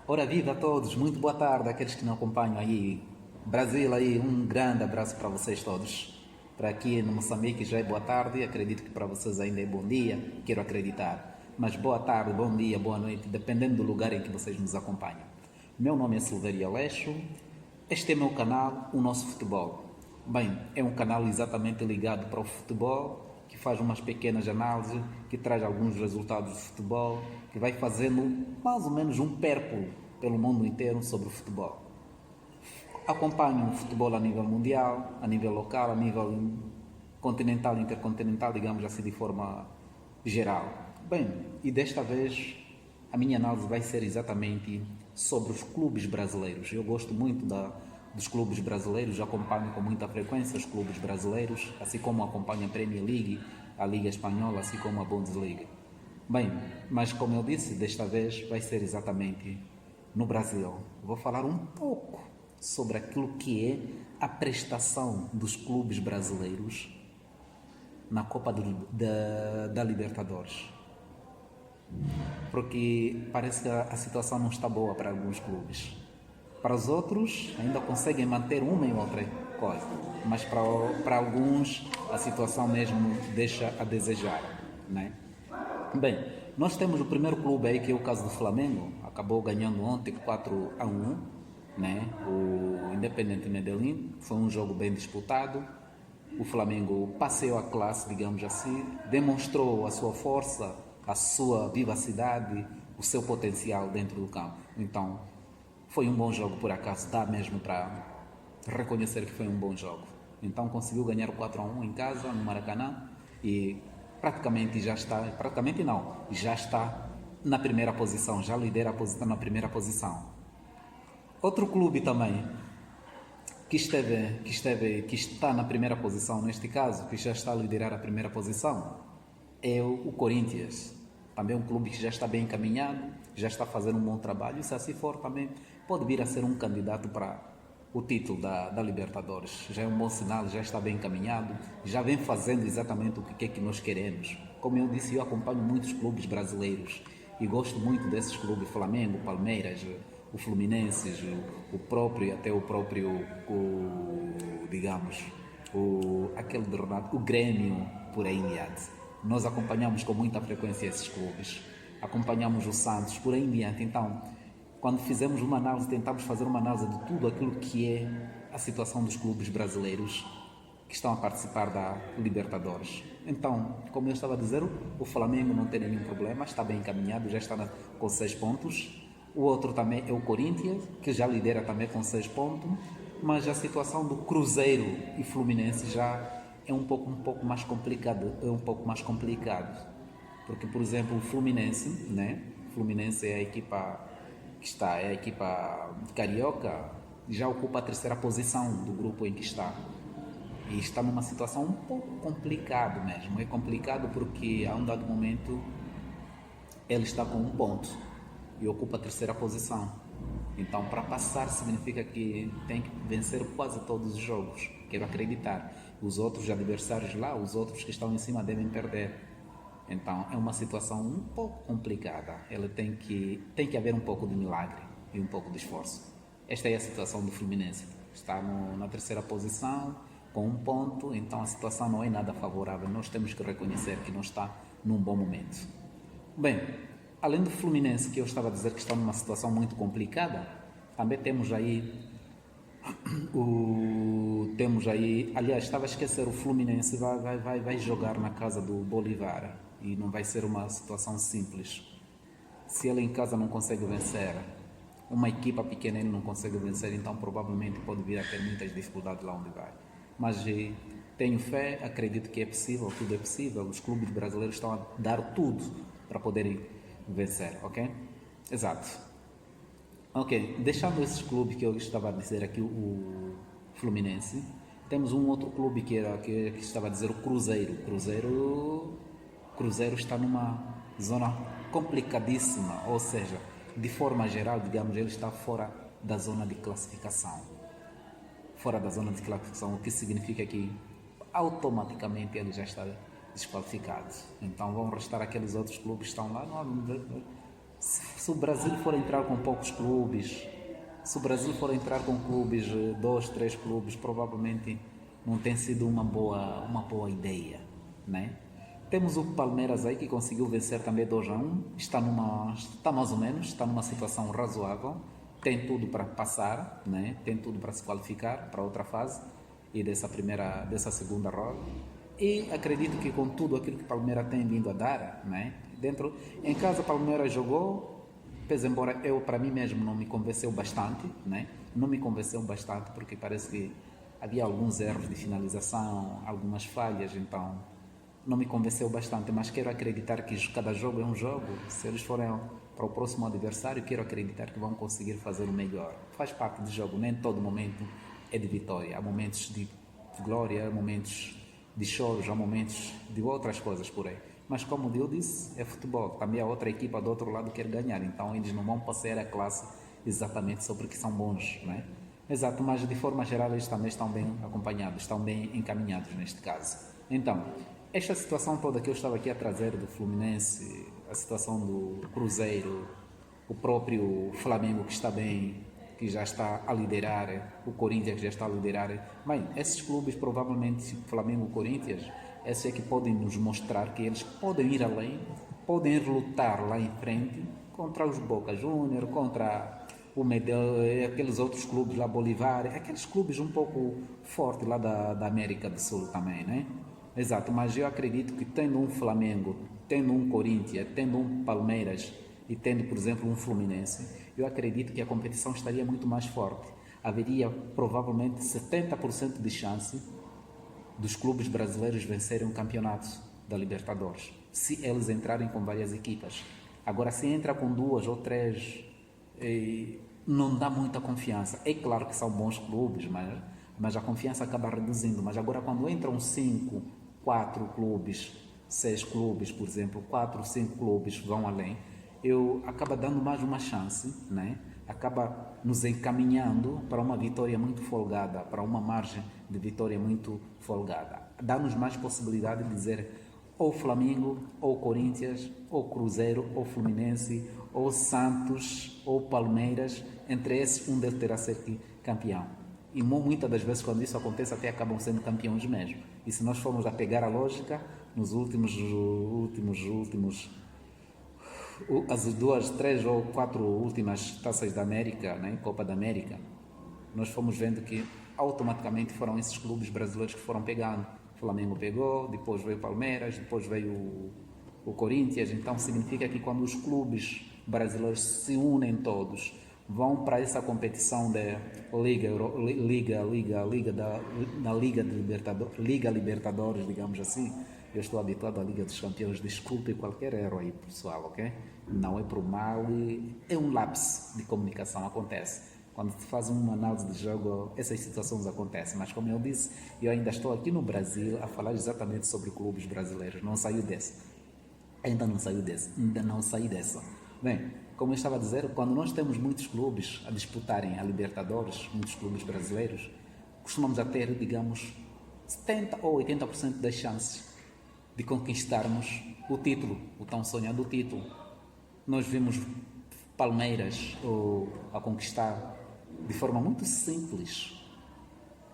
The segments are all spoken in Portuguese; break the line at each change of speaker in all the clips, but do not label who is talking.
Ora viva a todos, muito boa tarde àqueles que nos acompanham aí. Brasil aí, um grande abraço para vocês todos. Para aqui no Moçambique já é boa tarde, acredito que para vocês ainda é bom dia, quero acreditar. Mas boa tarde, bom dia, boa noite, dependendo do lugar em que vocês nos acompanham. Meu nome é Silverio Aleixo, este é meu canal, o Nosso Futebol. Bem, é um canal exatamente ligado para o futebol, que faz umas pequenas análises, que traz alguns resultados do futebol, que vai fazendo mais ou menos um pérpulo pelo mundo inteiro sobre o futebol. Acompanho o futebol a nível mundial, a nível local, a nível continental, intercontinental, digamos assim, de forma geral. Bem, e desta vez a minha análise vai ser exatamente sobre os clubes brasileiros. Eu gosto muito dos clubes brasileiros, acompanho com muita frequência os clubes brasileiros, assim como acompanho a Premier League, a Liga Espanhola, assim como a Bundesliga. Bem, mas como eu disse, desta vez vai ser exatamente no Brasil. Vou falar um pouco sobre aquilo que é a prestação dos clubes brasileiros na Copa da Libertadores. Porque parece que a situação não está boa para alguns clubes. Para os outros, ainda conseguem manter uma e outra coisa, mas para alguns a situação mesmo deixa a desejar, né? Bem, nós temos o primeiro clube aí, que é o caso do Flamengo, acabou ganhando ontem 4-1, né? O Independente Medellín, foi um jogo bem disputado. O Flamengo passeou a classe, digamos assim, demonstrou a sua força, a sua vivacidade, o seu potencial dentro do campo. Então, foi um bom jogo, por acaso, dá mesmo para reconhecer que foi um bom jogo. Então conseguiu ganhar o 4-1 em casa, no Maracanã, e praticamente já está, praticamente não, já está na primeira posição, já lidera a posição na primeira posição. Outro clube também que está na primeira posição, neste caso, que já está a liderar a primeira posição, é o Corinthians. Também um clube que já está bem encaminhado, já está fazendo um bom trabalho, e se assim for também pode vir a ser um candidato para o título da Libertadores. Já é um bom sinal, já está bem encaminhado, já vem fazendo exatamente o que é que nós queremos. Como eu disse, eu acompanho muitos clubes brasileiros e gosto muito desses clubes: Flamengo, Palmeiras, o Fluminense, até o próprio, digamos, aquele de Ronaldo, o Grêmio, por aí em diante. Nós acompanhamos com muita frequência esses clubes, acompanhamos o Santos, por aí em diante. Então, quando fizemos uma análise, tentamos fazer uma análise de tudo aquilo que é a situação dos clubes brasileiros que estão a participar da Libertadores. Então, como eu estava a dizer, o Flamengo não tem nenhum problema, está bem encaminhado, já está com 6 pontos. O outro também é o Corinthians, que já lidera também com 6 pontos, mas a situação do Cruzeiro e Fluminense já é um pouco mais complicado, porque, por exemplo, o Fluminense, né? O Fluminense é a equipa que está, é a equipa carioca, já ocupa a terceira posição do grupo em que está. E está numa situação um pouco complicada mesmo. É complicado porque a um dado momento ele está com 1 ponto e ocupa a terceira posição. Então, para passar significa que tem que vencer quase todos os jogos, quero acreditar. Os outros adversários lá, os outros que estão em cima devem perder. Então, é uma situação um pouco complicada. Ela tem que haver um pouco de milagre e um pouco de esforço. Esta é a situação do Fluminense. Está na terceira posição, com 1 ponto, então a situação não é nada favorável. Nós temos que reconhecer que não está num bom momento. Bem, além do Fluminense, que eu estava a dizer que está numa situação muito complicada, também temos aí aliás, estava a esquecer, o Fluminense vai jogar na casa do Bolívar e não vai ser uma situação simples. Se ele em casa não consegue vencer, uma equipa pequena ele não consegue vencer, então provavelmente pode vir a ter muitas dificuldades lá onde vai. Mas tenho fé, acredito que é possível, tudo é possível. Os clubes brasileiros estão a dar tudo para poderem vencer, ok? Exato. Ok, deixando esses clubes que eu estava a dizer aqui, o Fluminense, temos um outro clube que estava a dizer, o Cruzeiro. Cruzeiro está numa zona complicadíssima, ou seja, de forma geral, digamos, ele está fora da zona de classificação. Fora da zona de classificação, o que significa que automaticamente ele já está desqualificado. Então vão restar aqueles outros clubes que estão lá, Se o Brasil for entrar com poucos clubes, se o Brasil for entrar com clubes, dois, três clubes, provavelmente não tem sido uma boa ideia, né? Temos o Palmeiras aí que conseguiu vencer também 2-1, está mais ou menos, está numa situação razoável, tem tudo para passar, né? Tem tudo para se qualificar para outra fase e dessa segunda roda. E acredito que com tudo aquilo que o Palmeiras tem vindo a dar, né? Em casa o Palmeiras jogou, pese embora para mim mesmo não me convenceu bastante, né? Não me convenceu bastante porque parece que havia alguns erros de finalização, algumas falhas, então não me convenceu bastante, mas quero acreditar que cada jogo é um jogo. Se eles forem para o próximo adversário, quero acreditar que vão conseguir fazer o melhor. Faz parte do jogo, nem todo momento é de vitória. Há momentos de glória, há momentos de choros, há momentos de outras coisas por aí. Mas como eu disse, é futebol. Também a outra equipa do outro lado quer ganhar, então eles não vão passear a classe exatamente sobre que são bons, né? Exato, mas de forma geral eles também estão bem acompanhados, estão bem encaminhados neste caso. Então, esta situação toda que eu estava aqui a trazer do Fluminense, a situação do Cruzeiro, o próprio Flamengo que está bem, que já está a liderar, o Corinthians que já está a liderar. Bem, esses clubes, provavelmente, Flamengo e Corinthians, esses é que podem nos mostrar que eles podem ir além, podem lutar lá em frente contra os Boca Juniors, contra o Medel, aqueles outros clubes lá, Bolívar, aqueles clubes um pouco fortes lá da América do Sul também, né? Exato, mas eu acredito que tendo um Flamengo, tendo um Corinthians, tendo um Palmeiras e tendo, por exemplo, um Fluminense, eu acredito que a competição estaria muito mais forte. Haveria provavelmente 70% de chance dos clubes brasileiros vencerem um campeonato da Libertadores, se eles entrarem com várias equipas. Agora, se entra com duas ou três, não dá muita confiança. É claro que são bons clubes, mas a confiança acaba reduzindo. Mas agora, quando entram 5, 4 clubes, 6 clubes, por exemplo, 4, 5 clubes vão além, acaba dando mais uma chance, né? Acaba nos encaminhando para uma vitória muito folgada, para uma margem de vitória muito folgada. Dá-nos mais possibilidade de dizer ou Flamengo, ou Corinthians, ou Cruzeiro, ou Fluminense, ou Santos, ou Palmeiras, entre esses um deles terá sido campeão. E muitas das vezes quando isso acontece até acabam sendo campeões mesmo. E se nós formos a pegar a lógica, nos últimos as 2, 3 ou 4 últimas taças da América, né, Copa da América, nós fomos vendo que automaticamente foram esses clubes brasileiros que foram pegando. O Flamengo pegou, depois veio o Palmeiras, depois veio o Corinthians. Então significa que quando os clubes brasileiros se unem todos, vão para essa competição da Liga Libertadores, digamos assim. Eu estou habituado à Liga dos Campeões, desculpe qualquer erro aí, pessoal, ok? Não é por mal, é um lapso de comunicação, acontece. Quando se faz uma análise de jogo, essas situações acontecem. Mas como eu disse, eu ainda estou aqui no Brasil a falar exatamente sobre clubes brasileiros. Não saiu dessa. Ainda não saí dessa. Bem, como eu estava a dizer, quando nós temos muitos clubes a disputarem a Libertadores, muitos clubes brasileiros, costumamos a ter, digamos, 70 ou 80% das chances de conquistarmos o título, o tão sonhado título. Nós vimos Palmeiras a conquistar de forma muito simples.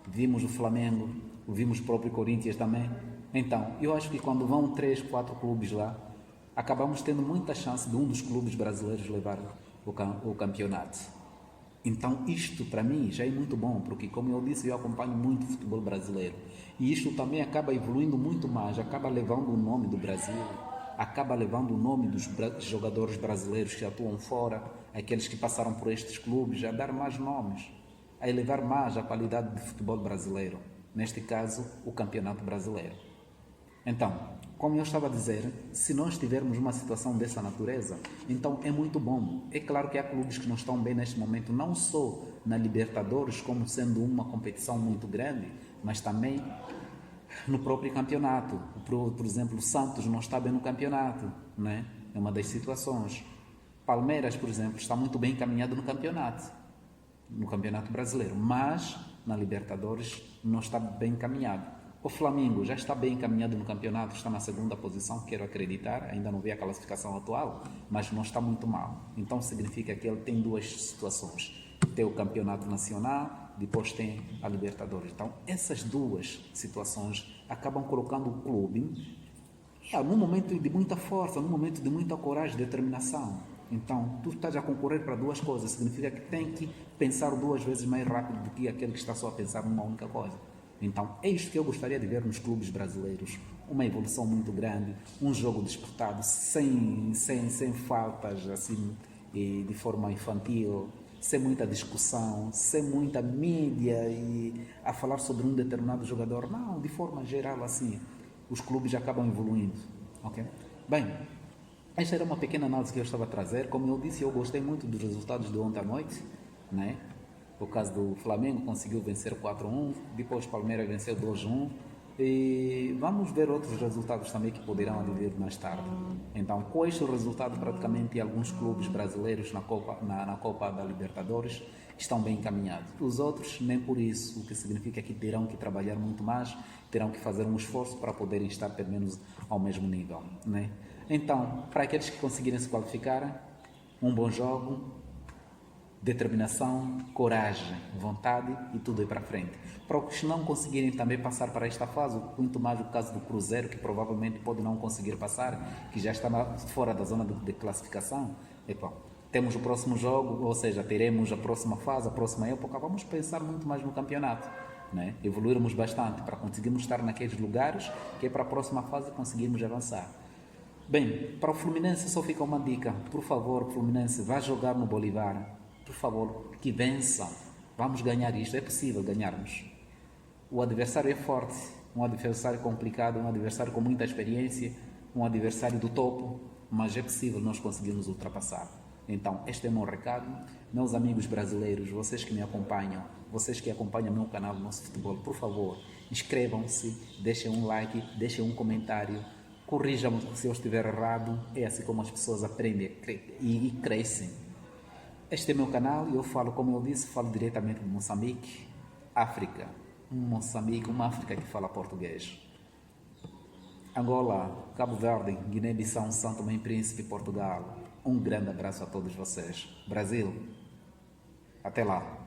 Vimos o Flamengo, vimos o próprio Corinthians também. Então, eu acho que quando vão 3, 4 clubes lá, acabamos tendo muita chance de um dos clubes brasileiros levar o campeonato. Então isto para mim já é muito bom, porque como eu disse, eu acompanho muito o futebol brasileiro. E isto também acaba evoluindo muito mais, acaba levando o nome do Brasil, acaba levando o nome dos jogadores brasileiros que atuam fora, aqueles que passaram por estes clubes, a dar mais nomes, a elevar mais a qualidade do futebol brasileiro. Neste caso, o Campeonato Brasileiro. Então, como eu estava a dizer, se nós tivermos uma situação dessa natureza, então é muito bom. É claro que há clubes que não estão bem neste momento, não só na Libertadores, como sendo uma competição muito grande, mas também no próprio campeonato. Por exemplo, o Santos não está bem no campeonato, né? É uma das situações. Palmeiras, por exemplo, está muito bem encaminhado no campeonato brasileiro, mas na Libertadores não está bem encaminhado. O Flamengo já está bem encaminhado no campeonato, está na segunda posição, quero acreditar, ainda não vi a classificação atual, mas não está muito mal. Então significa que ele tem duas situações. Tem o campeonato nacional, depois tem a Libertadores. Então essas duas situações acabam colocando o clube num momento de muita força, num momento de muita coragem, determinação. Então, tu estás a concorrer para duas coisas, significa que tem que pensar duas vezes mais rápido do que aquele que está só a pensar numa única coisa. Então, é isto que eu gostaria de ver nos clubes brasileiros. Uma evolução muito grande, um jogo disputado sem faltas, assim, de forma infantil, sem muita discussão, sem muita mídia e a falar sobre um determinado jogador. Não, de forma geral, assim, os clubes acabam evoluindo. Ok? Bem, esta era uma pequena análise que eu estava a trazer. Como eu disse, eu gostei muito dos resultados de ontem à noite, né? O caso do Flamengo conseguiu vencer 4-1, depois o Palmeiras venceu 2-1 e vamos ver outros resultados também que poderão advir mais tarde. Então, com este resultado, praticamente alguns clubes brasileiros na Copa da Libertadores estão bem encaminhados. Os outros, nem por isso, o que significa que terão que trabalhar muito mais, terão que fazer um esforço para poderem estar pelo menos ao mesmo nível, né? Então, para aqueles que conseguirem se qualificar, um bom jogo, determinação, coragem, vontade e tudo aí para frente. Para os que não conseguirem também passar para esta fase, muito mais o caso do Cruzeiro, que provavelmente pode não conseguir passar, que já está fora da zona de classificação, temos o próximo jogo, ou seja, teremos a próxima fase, a próxima época, vamos pensar muito mais no campeonato, né? Evoluirmos bastante para conseguirmos estar naqueles lugares que é para a próxima fase conseguirmos avançar. Bem, para o Fluminense só fica uma dica, por favor, Fluminense, vá jogar no Bolívar, por favor, que vençam, vamos ganhar isto, é possível ganharmos. O adversário é forte, um adversário complicado, um adversário com muita experiência, um adversário do topo, mas é possível nós conseguirmos ultrapassar. Então, este é o meu recado. Meus amigos brasileiros, vocês que me acompanham, vocês que acompanham meu canal Nosso Futebol, por favor, inscrevam-se, deixem um like, deixem um comentário, corrijam-me se eu estiver errado. É assim como as pessoas aprendem e crescem. Este é meu canal e eu falo, como eu disse, falo diretamente de Moçambique, África. Moçambique, uma África que fala português. Angola, Cabo Verde, Guiné-Bissau, São Tomé e Príncipe, Portugal. Um grande abraço a todos vocês. Brasil, até lá.